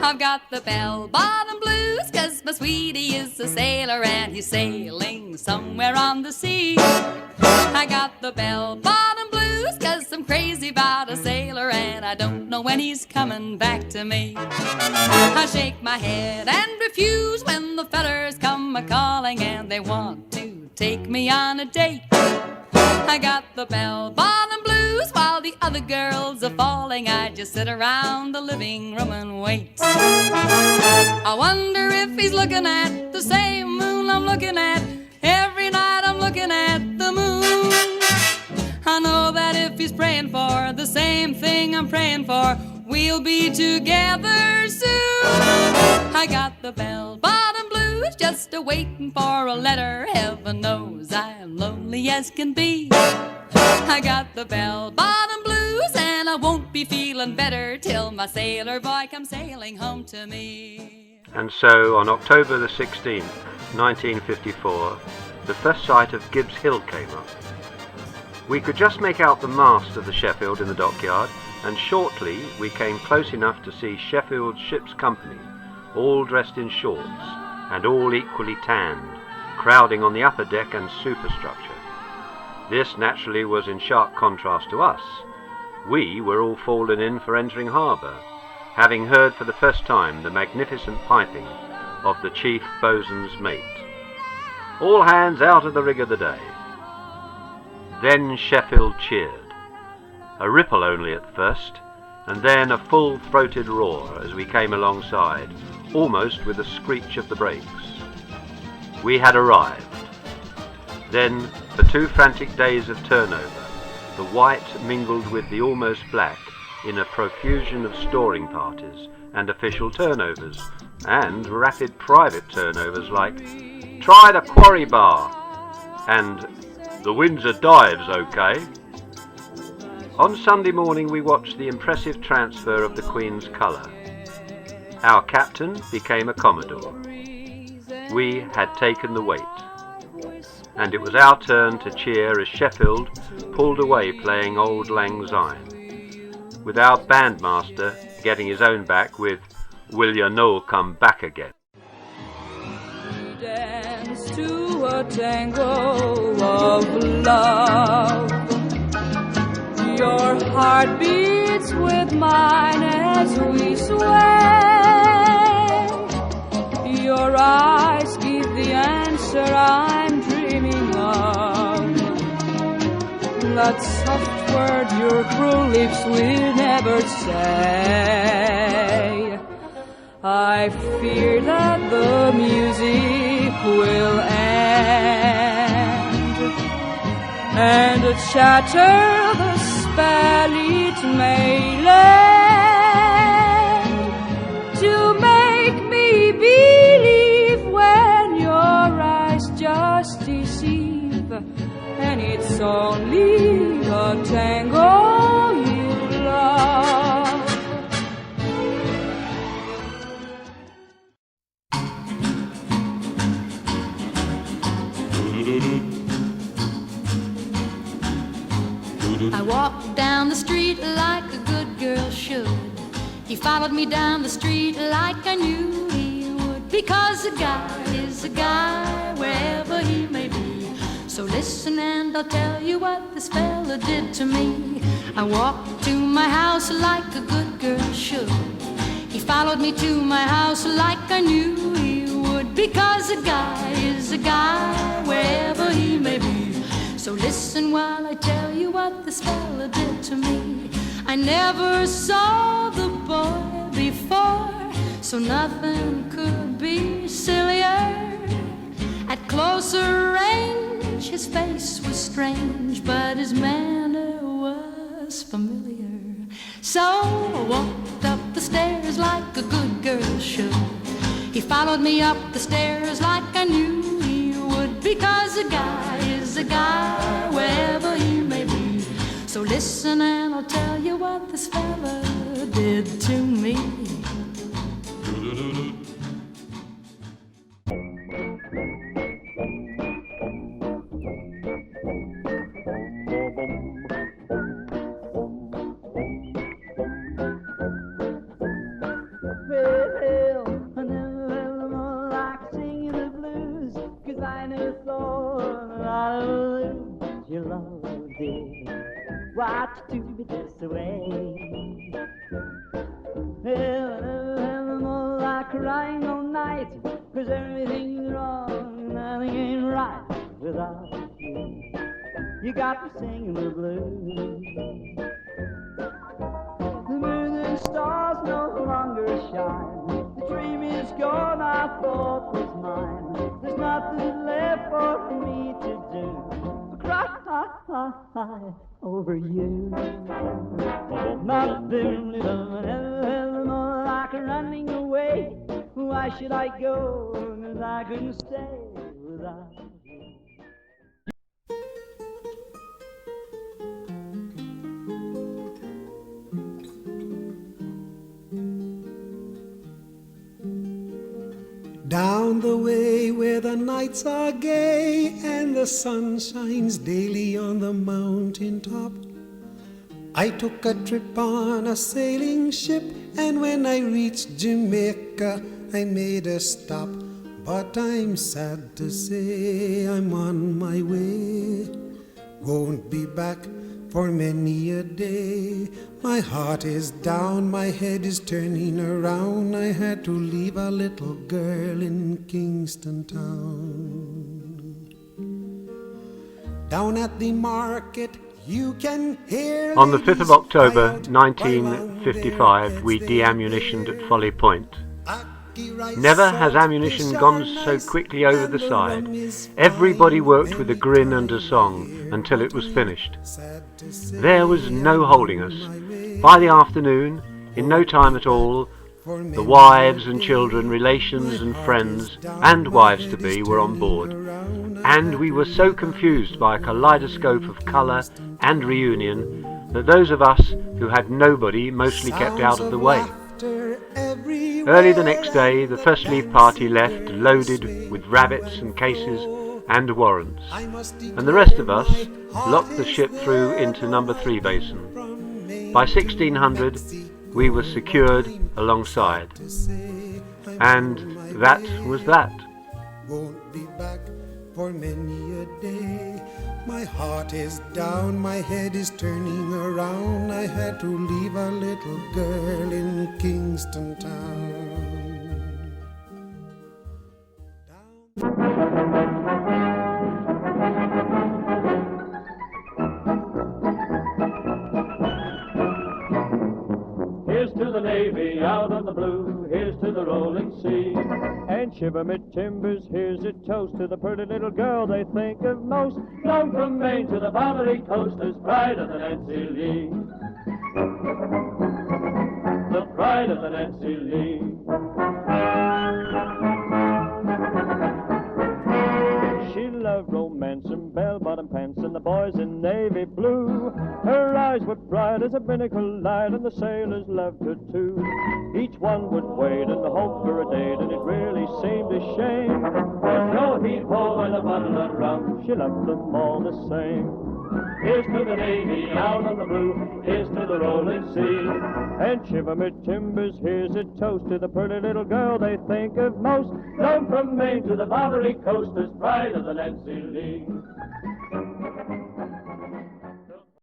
I've got the bell-bottom blues 'cause my sweetie is a sailor and he's sailing somewhere on the sea. I got the bell-bottom blues 'cause I'm crazy about a sailor and I don't know when he's coming back to me. I shake my head and refuse when the fellers come a-calling and they want to take me on a date. I got the bell-bottom blues while the other girls are falling. I just sit around the living room and wait. I wonder if he's looking at the same moon I'm looking at. Every night I'm looking at the moon. I know that if he's praying for the same thing I'm praying for, we'll be together soon. I got the bell-bottom blues just a-waiting for a letter. Heaven knows I'm lonely as can be. I got the bell-bottom blues and I won't be feeling better till my sailor boy comes sailing home to me. And so on October the 16th, 1954, the first sight of Gibbs Hill came up. We could just make out the mast of the Sheffield in the dockyard, and shortly we came close enough to see Sheffield's ship's company, all dressed in shorts and all equally tanned, crowding on the upper deck and superstructure. This naturally was in sharp contrast to us. We were all fallen in for entering harbour, having heard for the first time the magnificent piping of the chief boatswain's mate. All hands out of the rig of the day. Then Sheffield cheered. A ripple only at first, and then a full-throated roar as we came alongside, almost with a screech of the brakes. We had arrived. Then, for 2 frantic days of turnover, the white mingled with the almost black in a profusion of storing parties and official turnovers, and rapid private turnovers like, "Try the quarry bar," and "The Windsor dive's okay." On Sunday morning we watched the impressive transfer of the Queen's colour. Our captain became a Commodore. We had taken the weight. And it was our turn to cheer as Sheffield pulled away playing Auld Lang Syne, with our bandmaster getting his own back with "Will Ya No Come Back Again." Dance to a tango of love. Your heart beats with mine as we sway. Your eyes give the answer I'm dreaming of. That soft word your cruel lips will never say. I fear that the music will end, and shatter the spell it may lend, to make me believe when your eyes just deceive, and it's only a tango you love. I walked down the street like a good girl should. He followed me down the street like I knew he would, because a guy is a guy wherever he may be. So listen and I'll tell you what this fella did to me. I walked to my house like a good girl should. He followed me to my house like I knew he would, because a guy is a guy wherever he may be. So listen while I tell you what this fella did to me. I never saw the boy before, so nothing could be sillier. At closer range, his face was strange, but his manner was familiar. So I walked up the stairs like a good girl should. He followed me up the stairs like I knew he would, because a guy is a guy wherever he may be. So listen and I'll tell you what this fella did to me. never thought that I'd lose your love, dear. Why to be this way? And I'm like crying all night, 'cause everything's wrong, nothing ain't right without you. You got me singing the blues. The moon and stars no longer shine. The dream is gone, I thought was mine. There's nothing left for me to do but cry over you. Nothing more like running away. Why should I go? 'Cause I couldn't stay without you. Down the way where the nights are gay and the sun shines daily on the mountain top, I took a trip on a sailing ship, and when I reached Jamaica I made a stop. But I'm sad to say I'm on my way, won't be back for many a day. My heart is down, my head is turning around. I had to leave a little girl in Kingston Town. Down at the market you can hear. On the 5th of October 1955 we de-ammunitioned at Folly Point. Never has ammunition gone so quickly over the side. Everybody worked with a grin and a song until it was finished. There was no holding us. By the afternoon, in no time at all, the wives and children, relations and friends, and wives-to-be were on board. And we were so confused by a kaleidoscope of colour and reunion that those of us who had nobody mostly kept out of the way. Early the next day, the first leave party left loaded with rabbits and cases and warrants, and the rest of us locked the ship through into number 3 basin. By 1600 we were secured alongside, and that was that. Won't be back for many a day. My heart is down, my head is turning around. I had to leave a little girl in Kingston Town. Here's to the Navy out on the blue, here's to the rolling sea. And shiver me timbers, here's a toast to the pretty little girl they think of most. Down from Maine to the Bowery coast, there's pride of the Nancy Lee. The pride of the Nancy Lee. She loved romance and bell-bottom pants and the boys in navy blue. Her eyes were bright as a binnacle light and the sailors loved her too. Each one would wait and hope for a date, and it really seemed a shame. There's no heave-ho and a bottle of rum, she loved them all the same. Here's to the Navy out on the blue, here's to the rolling sea. And shiver me timbers, here's a toast to the pretty little girl they think of most. Down from Maine to the Bowery coast, there's pride of the Nancy Lee.